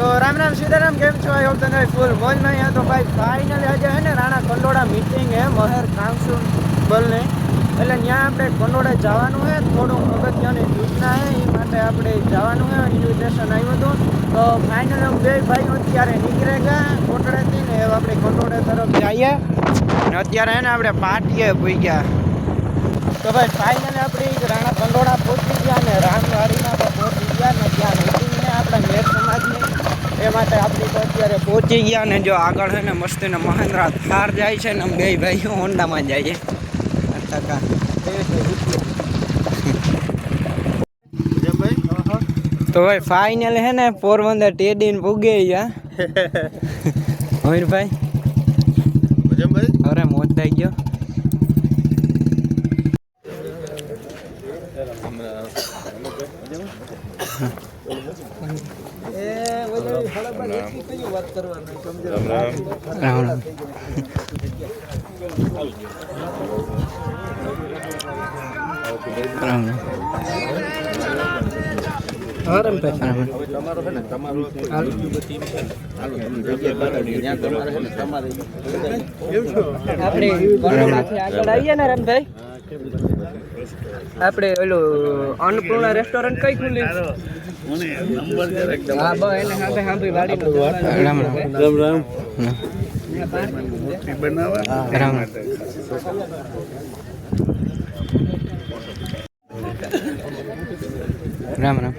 તો રામ રામ સીતારામ, કેમ છો? આઈ હોપ તમે ફૂલ મોજમાં અહીંયા. તો ભાઈ ફાઇનલી આજે છે ને રાણા કંડોળા મીટિંગ હે મહેર કાઉન્સિલને, એટલે ત્યાં આપણે કંડોળે જવાનું છે. થોડું અગત્યની સૂચના છે એ માટે આપણે જવાનું છે, ઇન્વિટેશન આવ્યું હતું. તો ફાઇનલી અમે બે ભાઈઓ અત્યારે નીકળે ગયા કોટડેથી ને આપણે કંડોળે તરફ જઈએ. અને અત્યારે છે ને આપણે પાટીએ પહોંચી ગયા. તો ભાઈ ફાઇનલી આપણે રાણા કંડોળા પહોંચી ગયા ને રામવાડીમાં પણ પહોંચી ગયા ને ત્યાં મીટિંગ ને આપણા મેર સમાજની, એ માટે આપણે તો અત્યારે પહોંચી ગયા. ને જો આગળ છે ને મસ્તીને મહેન્દ્રા થાર જાય છે ને બે ભાઈઓ હોન્ડામાં જઈએ. તો ભાઈ ફાઇનલ હે ને પોરબંદર ટેડીને પૂગે ગયા. ભાઈ અરે મોજ થઈ ગયો. આપણે ઓલું અન્નપૂર્ણા રેસ્ટોરન્ટ કઈ ખુલ્લી? હા બસ એને સાંભળી સાંભળી વાડી રામ રામ રામ રામ રામ રામ.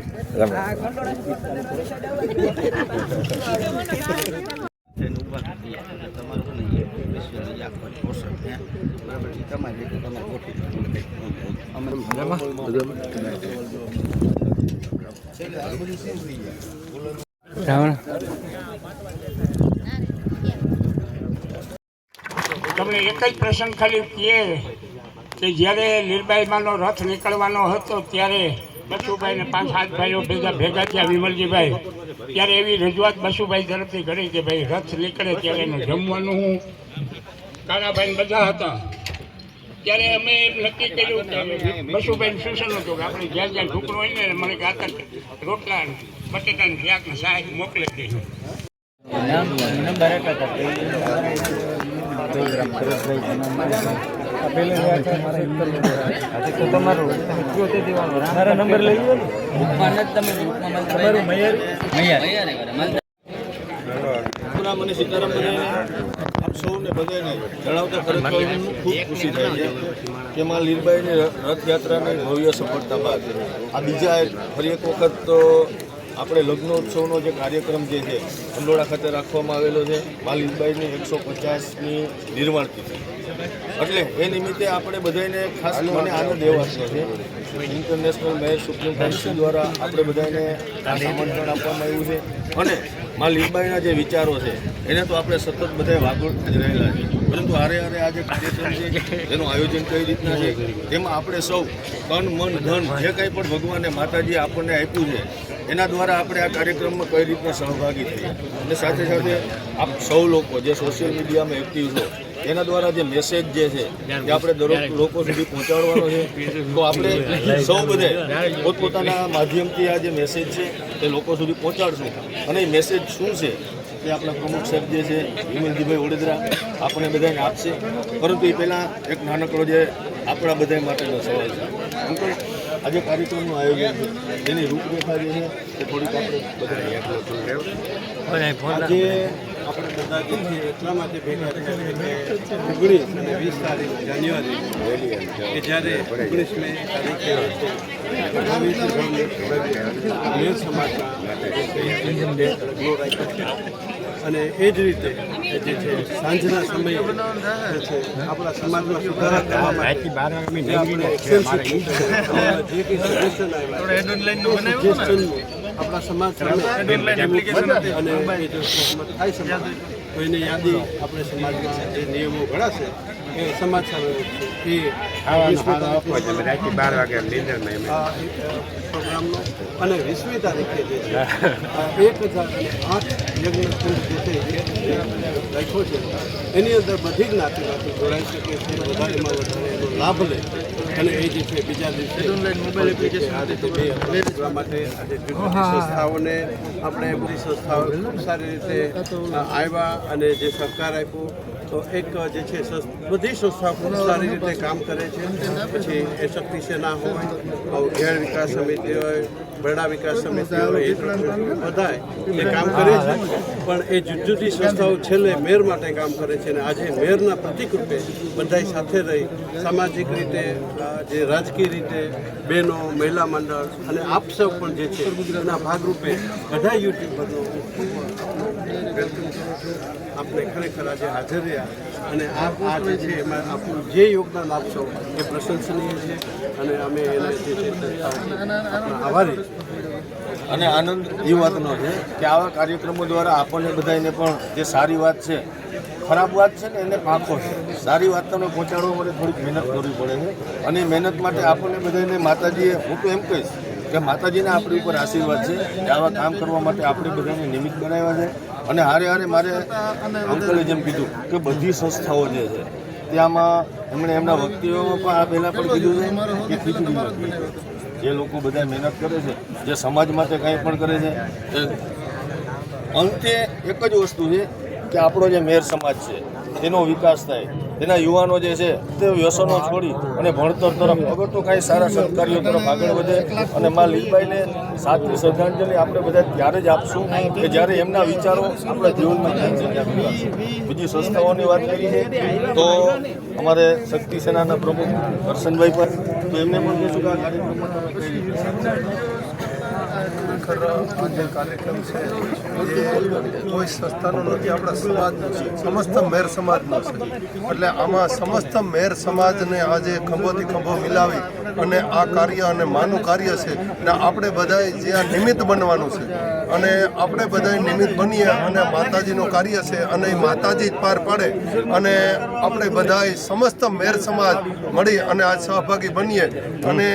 તમને એક જ પ્રસંગ ખાલી કહે કે જ્યારે લીરબાઈમાંનો રથ નીકળવાનો હતો ત્યારે બસુભાઈને 5-7 ભાઈઓ ભેગા થયા, વિમલજીભાઈ. ત્યારે એવી રજૂઆત બસુભાઈ તરફથી કરી કે ભાઈ રથ નીકળે ત્યારે એનું જમવાનું હું કાળાભાઈ બધા હતા. ત્યારે અમે નક્કી કર્યું કે બસુભાઈનું સૂચન હતું કે આપણે જ્યાં જ્યાં ઢોકળો હોય ને મને ગાતા રોટલા બટેટાનું શાક ને શાક મોકલી દઈશું. નંબર લઈ લો. મને સીતારામ આપ સૌને બધાને જણાવતા ખરેખર ખૂબ ખુશી થાય છે કે માં લીરબાઈની રથયાત્રાની ભવ્ય સફળતા બાદ આ બીજા ફરી એક વખત તો આપણે લગ્નોત્સવનો જે કાર્યક્રમ જે છે કંડોળા ખાતે રાખવામાં આવેલો છે. માં લીરબાઈની 150મી નિર્માણ તિથિ, એટલે એ નિમિત્તે આપણે બધાને ખાસ મને આનંદ એવો છે કે ઇન્ટરનેશનલ મેયર સુપ્રીમ કાઉન્સિલ દ્વારા આપણે બધાને આમંત્રણ આપવામાં આવ્યું છે. અને માં લીરબાઈના જે વિચારો છે એને તો આપણે સતત બધા વાગોળ જ રહેલા છે, પરંતુ હારે હારે આ જે કાર્યક્રમ છે એનું આયોજન કઈ રીતના છે તેમાં આપણે સૌ તન મન ધન જે કંઈ પણ ભગવાને માતાજીએ આપણને આપ્યું છે એના દ્વારા આપણે આ કાર્યક્રમમાં કઈ રીતના સહભાગી થઈએ. અને સાથે સાથે આપ સૌ લોકો જે સોશિયલ મીડિયામાં એક્ટિવ છો એના દ્વારા જે મેસેજ જે છે એ આપણે દરેક લોકો સુધી પહોંચાડવાનો છે. તો આપણે સૌ બધે પોતપોતાના માધ્યમથી આ જે મેસેજ છે એ લોકો સુધી પહોંચાડશું. અને એ મેસેજ શું છે એ આપણા પ્રમુખ સાહેબ જે છે વિમલજીભાઈ ઓડેદરા આપણે બધાને આપશે. પરંતુ એ પહેલાં એક નાનકડો જે આપણા બધા માટેનો સવાલ છે. અંકલ, આજે કાર્યક્રમનું આયોજન છે જેની રૂપરેખા જે છે એ થોડીક આપણે બધા આજે આપણે બધા જે છે એટલા માટે ભેગા થયા કે 19 અને 20 તારીખ જાન્યુઆરી કે જ્યારે 19મી તારીખે મેર સમાજના અને એ જ રીતે જે છે સાંજના સમયે જે છે આપણા સમાજમાં સુધારા કરવા માટે જે કંઈ સજેશન આપણા સમાજ સામે અને એ જો સહમત થાય સમાજ તો એની યાદી આપણે સમાજમાં જે નિયમો ઘડાશે એ સમાજ સામે એ 12 વાગે પ્રોગ્રામનો અને 20મી તારીખે જે છે 1008 યજ્ઞ કુંડ જે છે રાખ્યો છે એની અંદર બધી જ્ઞાતિમાંથી જોડાઈ શકે છે, વધારેમાં વધારે એનો લાભ લે અને એ જે છે બીજા દિવસે મોબાઈલ એપ્લિકેશન આ રીતે બે કરવા માટે આજે જુદી સંસ્થાઓને આપણે બધી સંસ્થાઓ ખૂબ સારી રીતે આવ્યા અને જે સહકાર આપ્યો તો એક જે છે બધી સંસ્થાઓ ખૂબ સારી રીતે કામ કરે છે. પછી એ શક્તિ સેના હોય, ઘેર વિકાસ સમિતિ હોય, બરડા વિકાસ સમિતિ હોય, બધાય એ કામ કરે છે. પણ એ જુદી જુદી સંસ્થાઓ છેલ્લે મેયર માટે કામ કરે છે અને આજે મેયરના પ્રતિક રૂપે બધાય સાથે રહી સામાજિક રીતે જે રાજકીય રીતે બહેનો, મહિલા મંડળ અને આપ સૌ પણ જે છે એના ભાગરૂપે બધા યુટ્યુબરનો આપણે ખરેખર આજે હાજર રહ્યા અને આ જે છે એમાં આપણું જે યોગદાન આપશો એ પ્રશંસનીય છે અને અમે એને જે છે આપણા આભારી. અને આનંદ એ વાતનો છે કે આવા કાર્યક્રમો દ્વારા આપણને બધાને પણ જે સારી વાત છે, ખરાબ વાત છે ને એને પાંખો છે. સારી વાતને પહોંચાડવા માટે થોડીક મહેનત કરવી પડે છે અને મહેનત માટે આપણને બધાને માતાજીએ, હું તો એમ કહીશ કે માતાજીના આપણી ઉપર આશીર્વાદ છે કે આવા કામ કરવા માટે આપણે બધાને નિમિત્ત બનાવ્યા છે. અને હારે હારે મારે અંકલે જેમ કીધું કે બધી સંસ્થાઓ જે છે ત્યાંમાં એમણે એમના વક્તિઓમાં પણ આ પહેલાં પણ કીધું છે કે ખીચડી નથી. જે લોકો બધા મહેનત કરે છે, જે સમાજ માટે કંઈ પણ કરે છે, અંતે એક જ વસ્તુ છે કે આપણો જે મેર સમાજ છે તેનો વિકાસ થાય, તેના યુવાનો જે છે તે વ્યસનો છોડી અને ભણતર તરફ અગર તો કાંઈ સારા સત્કાર્યો તરફ આગળ વધે. અને માં લીલબાઈને સાચી શ્રદ્ધાંજલિ આપણે બધા ત્યારે જ આપશું કે જ્યારે એમના વિચારો આપણા જીવનમાં થાય. બીજી સંસ્થાઓની વાત કરી છે તો અમારે શક્તિ સેનાના પ્રમુખ કરશનભાઈ પર, તો એમને પણ કહીશું કે આ કાર્યક્રમમાં તમે કઈ રીતે ખરેખર આ જે કાર્યક્રમ છે એ કોઈ સંસ્થાનો નથી, આપણા સમાજનો છે, સમસ્ત મેર સમાજનો છે. એટલે આમાં સમસ્ત મેર સમાજને આજે ખંભોથી ખંભો મિલાવી અને આ કાર્ય અને માનું કાર્ય છે ને આપણે બધાએ જે આ નિમિત્ત બનવાનું છે અને આપણે બધાએ નિમિત્ત બનીએ અને માતાજીનું કાર્ય છે અને એ માતાજી જ પાર પાડે અને આપણે બધાએ સમસ્ત મેર સમાજ મળી અને આ સહભાગી બનીએ અને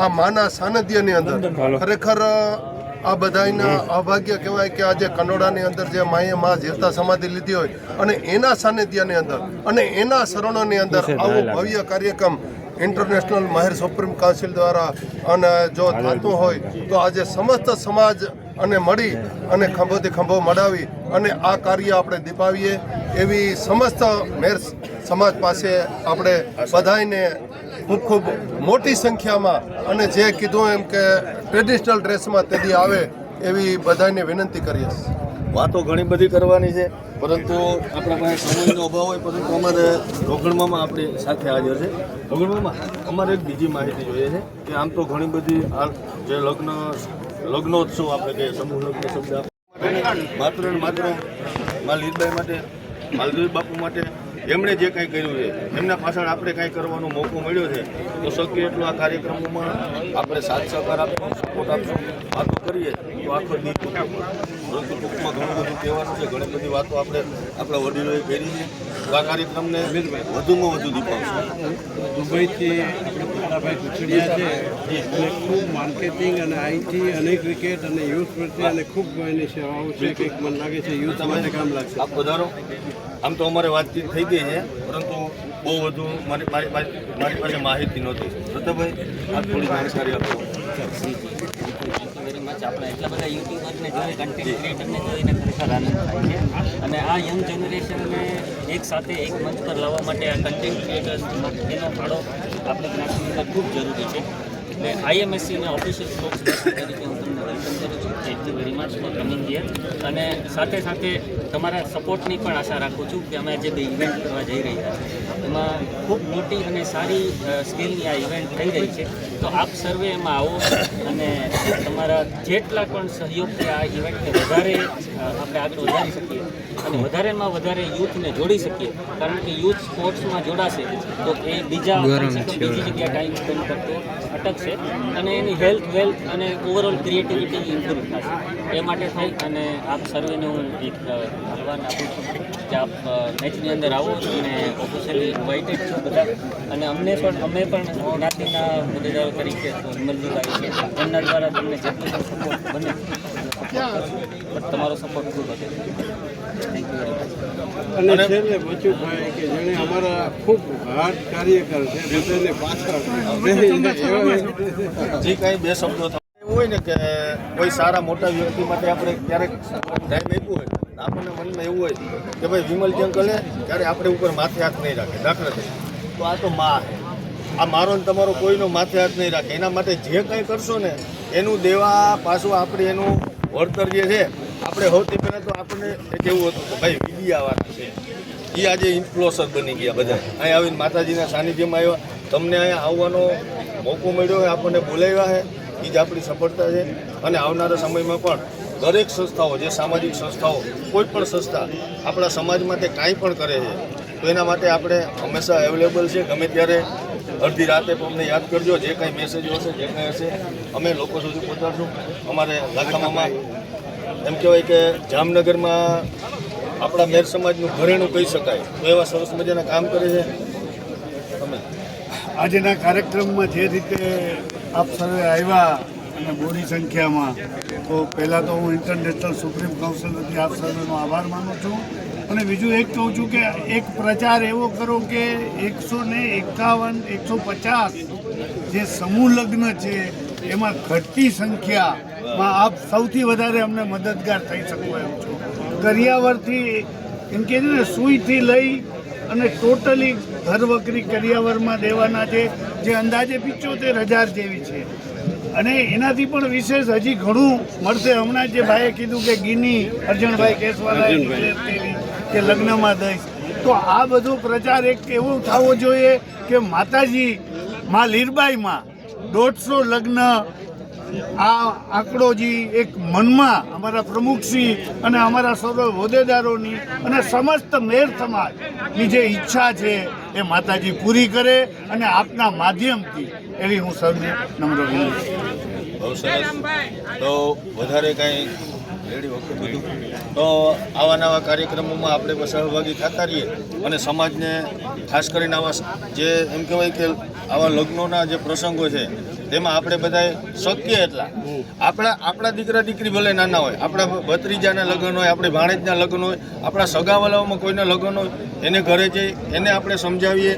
આ માના સાનિધ્યની અંદર ખરેખર આ બધાના અભાગ્ય કહેવાય કે આજે કંડોળાની અંદર જે માએ માં જીવતા સમાધિ લીધી હોય અને એના સાનિધ્યની અંદર અને એના શરણોની અંદર આવો ભવ્ય કાર્યક્રમ ઇન્ટરનેશનલ માહેર સુપ્રીમ કાઉન્સિલ દ્વારા અને જો થતું હોય તો આજે સમસ્ત સમાજ અને મળી અને ખંભોથી ખંભો મડાવી અને આ કાર્ય આપણે દીપાવીએ એવી સમસ્ત મેર સમાજ પાસે આપણે બધાને ખૂબ ખૂબ મોટી સંખ્યામાં અને જે કીધું એમ કે ટ્રેડિશનલ ડ્રેસમાં તેદી આવે એવી બધાને વિનંતી કરીએ. વાતો ઘણી બધી કરવાની છે પરંતુ આપણા પાસે સમયનો અભાવ હોય, પરંતુ અમારે રોગણમાં આપણી સાથે હાજર છે. રોગણમાં અમારે એક બીજી માહિતી જોઈએ છે કે આમ તો ઘણી બધી આ જે લગ્નોત્સવ આપણે કહીએ, સમૂહ લગ્ન શબ્દ માત્ર ને માત્ર માં લીલબાઈ માટે, માલદેવ બાપુ માટે એમણે જે કંઈ કર્યું છે એમના પાછળ આપણે કાંઈ કરવાનો મોકો મળ્યો છે તો શક્ય એટલું આ કાર્યક્રમોમાં આપણે સાથ સહકાર આપીશું, સપોર્ટ આપશું. વાતો કરીએ તો આખો દી પરંતુ ટૂંકમાં ઘણું બધું કહેવાનું છે, ઘણી બધી વાતો આપણે આપણા વડીલોએ કરી છે. તો આ કાર્યક્રમને વધુમાં વધુ દીપાવશું. દુબઈથી આપણે પુતળાભાઈ કુચડિયા છે અને ખૂબ માર્કેટિંગ અને આઈટી અને ક્રિકેટ અને યુથ પ્રત્યે અને ખૂબ એની સેવાઓ છે કે મને લાગે છે યુથ માટે કામ લાગશે. આપ વધારો. આમ તો અમારે વાતચીત થઈ ગઈ છે પરંતુ બહુ વધુ મારી પાસે માહિતી નહોતી. પ્રતાપભાઈ આપ થોડી જાણકારી આપો. આપણે એટલા બધા યુટ્યુબરને જોઈએ, કન્ટેન્ટ ક્રિએટરને જોઈને ખરેખર આનંદ થાય છે અને આ યંગ જનરેશનને એક સાથે એક મંચ પર લાવવા માટે આ કન્ટેન્ટ ક્રિએટર્સ એનો ફાળો આપણી જ્ઞાતિની અંદર ખૂબ જરૂરી છે. એટલે આઈએમએસસીના ઓફિશિયલ સ્પોક્સ તરીકે હું તમને વેલકમ કરું છું. Thank you very much for coming here. અને સાથે સાથે તમારા સપોર્ટની પણ આશા રાખું છું કે અમે જે બે ઇવેન્ટ કરવા જઈ રહ્યા છીએ એમાં ખૂબ મોટી અને સારી સ્કેલની આ ઇવેન્ટ થઈ રહી છે. તો આપ સર્વે એમાં આવો અને તમારા જેટલા પણ સહયોગથી આ ઇવેન્ટને વધારે આપણે આગળ વધારી શકીએ અને વધારેમાં વધારે યુથને જોડી શકીએ. કારણ કે યુથ સ્પોર્ટ્સમાં જોડાશે તો એ બીજી જગ્યાએ ટાઈમ સ્પેન્ડ કરતો અટકશે અને એની હેલ્થ, વેલ્થ અને ઓવરઓલ ક્રિએટિવિટી ઇમ્પ્રૂવ થશે. એ માટે થઈ અને આપ સર્વેને હું એક આહ્વાન આપું છું કે આપ મેચની અંદર આવો અને ઓફિશિયલી ઇન્વાઇટેડ છો બધા. અને અમે પણ જ્ઞાતિના હોદ્દેદારો તરીકે વિમલજીભાઈ છે એમના દ્વારા તમને જેટલું સપોર્ટ બને બટ તમારો સપોર્ટ ખૂબ હતો. Thank you very much. અને છેલ્લે બચુભાઈ કે જેણે અમારા ખૂબ હાર્ડ કાર્યકર છે બધાને પાછળ જે કાંઈ બે શબ્દો એવું હોય ને કે કોઈ સારા મોટા વ્યક્તિ માટે આપણે ક્યારેક ટાઈમ આપ્યું હોય આપણને મનમાં એવું હોય કે ભાઈ વિમલજી અંકલે ત્યારે આપણે ઉપર માથે હાથ નહીં રાખે. દાખલા તરીકે તો આ તો માં છે. આ મારો ને તમારો કોઈનો માથે હાથ નહીં રાખે. એના માટે જે કંઈ કરશો ને એનું દેવા પાછું આપણે એનું વળતર જે છે આપણે સૌથી પહેલાં તો આપણને એક એવું હતું કે ભાઈ મીડિયાવાળા છે એ આજે ઇન્ફ્લુઅન્સર બની ગયા બધા. અહીં આવીને માતાજીના સાનિધ્યમાં આવ્યા, તમને અહીંયા આવવાનો મોકો મળ્યો હોય, આપણને બોલાવ્યા છે, એ જ આપણી સફળતા છે. અને આવનારા સમયમાં પણ દરેક સંસ્થાઓ જે સામાજિક સંસ્થાઓ કોઈ પણ સંસ્થા આપણા સમાજ માટે કાંઈ પણ કરે છે તો એના માટે આપણે હંમેશા અવેલેબલ છે. ગમે ત્યારે અડધી રાતે પણ અમને યાદ કરજો. જે કાંઈ મેસેજો હશે જે કાંઈ હશે અમે લોકો સુધી પહોંચાડશું. અમારે લાખામામાં એમ કહેવાય કે જામનગરમાં આપણા મેર સમાજનું ઘરેણું કહી શકાય તો એવા સરસ મજાના કામ કરે છે. તમે આજના કાર્યક્રમમાં જે રીતે આપ સર્વે આવ્યા અને મોટી સંખ્યામાં, તો પહેલાં તો હું ઇન્ટરનેશનલ સુપ્રીમ કાઉન્સિલ વતી આપ સર્વેનો આભાર માનું છું. અને બીજું એક કહું છું કે એક પ્રચાર એવો કરો કે 151, 150 જે સમૂહ લગ્ન છે એમાં ઘટતી સંખ્યામાં આપ સૌથી વધારે અમને મદદગાર થઈ શકો એમ છો. કરિયાવરથી એમ કે છે ને સુઈથી લઈ અને ટોટલી ઘરવકરી કરિયાવરમાં દેવાના છે જે અંદાજે 75,000 જેવી છે. અને એનાથી પણ વિશેષ હજી ઘણું મળશે. હમણાં જે ભાઈએ કીધું કે ગીની અર્જણભાઈ કેસવાલાએ કે લગ્નમાં દઈશ, તો આ બધો પ્રચાર એક એવો થવો જોઈએ કે માતાજી માં લીરબાઈમાં 150 લગ્ન આ આંકડોજી એક મનમાં અમારા પ્રમુખશ્રી અને અમારા સર્વ હોદ્દેદારોની અને સમસ્ત મેર સમાજની જે ઈચ્છા છે એ માતાજી પૂરી કરે અને આપના માધ્યમથી એવી હું સૌને નમ્ર વિનંતી. બહુ સરસ. તો વધારે કાંઈ રેડી વખત હતું તો આવા નવા કાર્યક્રમોમાં આપણે સહભાગી થતા રહીએ અને સમાજને ખાસ કરીને આવા જે એમ કહેવાય કે આવા લગ્નોના જે પ્રસંગો છે તેમાં આપણે બધાએ શક્ય એટલા આપણા દીકરા દીકરી ભલે નાના હોય, આપણા ભત્રીજાના લગ્ન હોય, આપણી ભાણેજના લગ્ન હોય, આપણા સગાવાલાઓમાં કોઈના લગ્ન હોય, એને ઘરે જઈ એને આપણે સમજાવીએ,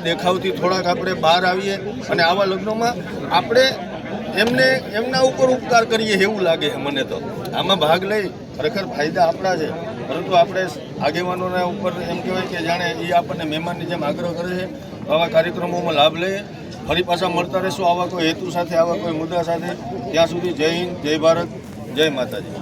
દેખાવથી થોડાક આપણે બહાર આવીએ અને આવા લગ્નોમાં આપણે એમના ઉપર ઉપકાર કરીએ એવું લાગે છે મને. તો આમાં ભાગ લઈ ખરેખર ફાયદા આપણા છે, પરંતુ આપણે આગેવાનોના ઉપર એમ કહેવાય કે જાણે એ આપણને મહેમાનની જેમ આગ્રહ કરે છે. આવા કાર્યક્રમોમાં લાભ લઈએ. ફરી પાછા મળતા રહીશું આવા કોઈ હેતુ સાથે, આવા કોઈ મુદ્દા સાથે. ત્યાં સુધી જય હિન્દ, જય ભારત, જય માતાજી.